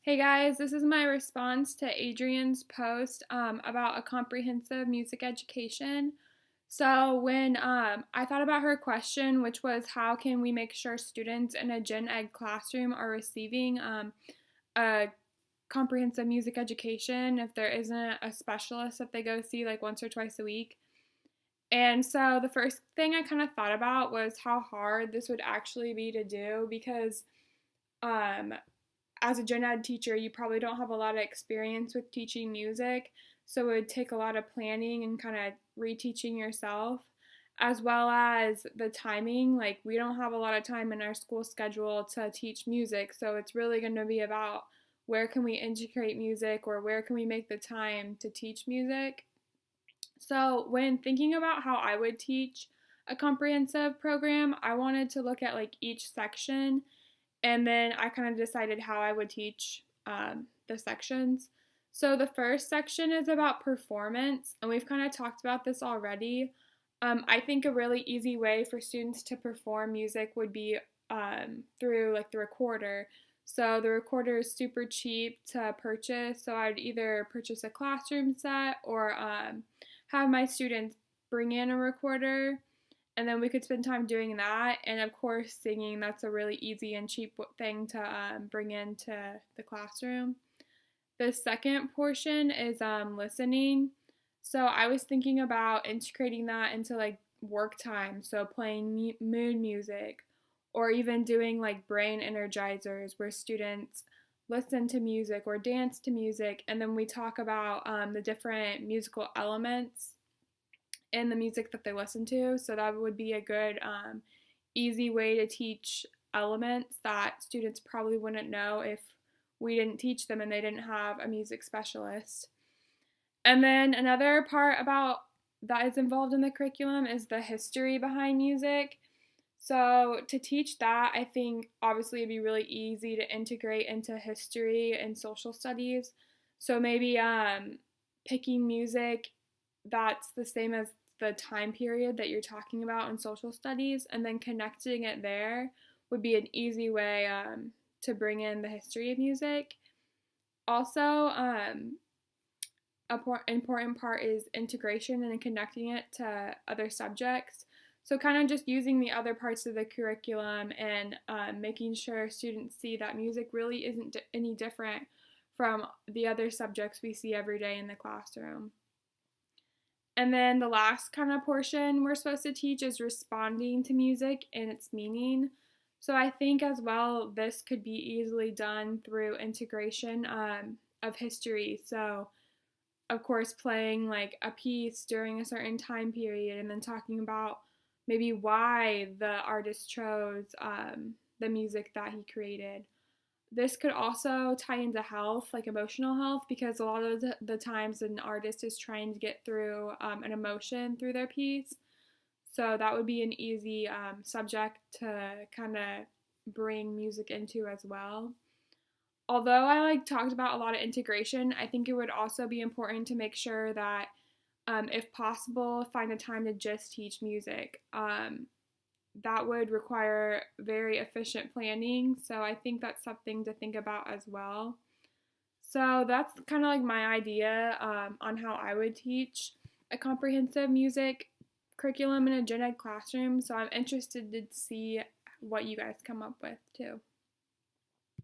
Hey guys, this is my response to Adrian's post about a comprehensive music education. So, when I thought about her question, which was how can we make sure students in a gen ed classroom are receiving a comprehensive music education if there isn't a specialist that they go see like once or twice a week. And so, the first thing I kind of thought about was how hard this would actually be to do because um, as a gen ed teacher, you probably don't have a lot of experience with teaching music, so it would take a lot of planning and kind of reteaching yourself, as well as the timing. Like, we don't have a lot of time in our school schedule to teach music, so it's really going to be about where can we integrate music or where can we make the time to teach music. So, when thinking about how I would teach a comprehensive program, I wanted to look at like each section and then I kind of decided how I would teach the sections. So the first section is about performance, and we've kind of talked about this already. I think a really easy way for students to perform music would be through like the recorder. So the recorder is super cheap to purchase, so I'd either purchase a classroom set or have my students bring in a recorder and then we could spend time doing that. And of course, singing, that's a really easy and cheap thing to bring into the classroom. The second portion is listening. So I was thinking about integrating that into like work time, so playing mood music, or even doing like brain energizers where students listen to music or dance to music, and then we talk about the different musical elements in the music that they listen to. So that would be a good, easy way to teach elements that students probably wouldn't know if we didn't teach them and they didn't have a music specialist. And then another part about that is involved in the curriculum is the history behind music. So to teach that, I think obviously it'd be really easy to integrate into history and social studies. So maybe picking music that's the same as the time period that you're talking about in social studies, and then connecting it there would be an easy way to bring in the history of music. Also, a important part is integration and connecting it to other subjects. So, kind of just using the other parts of the curriculum and making sure students see that music really isn't any different from the other subjects we see every day in the classroom. And then the last kind of portion we're supposed to teach is responding to music and its meaning. So I think as well, this could be easily done through integration of history. So, of course, playing like a piece during a certain time period and then talking about maybe why the artist chose the music that he created. This could also tie into health, like emotional health, because a lot of the times an artist is trying to get through an emotion through their piece. So that would be an easy subject to kind of bring music into as well. Although I like talked about a lot of integration, I think it would also be important to make sure that, if possible, find a time to just teach music. That would require very efficient planning. So I think that's something to think about as well. So that's kind of like my idea on how I would teach a comprehensive music curriculum in a gen ed classroom. So I'm interested to see what you guys come up with too.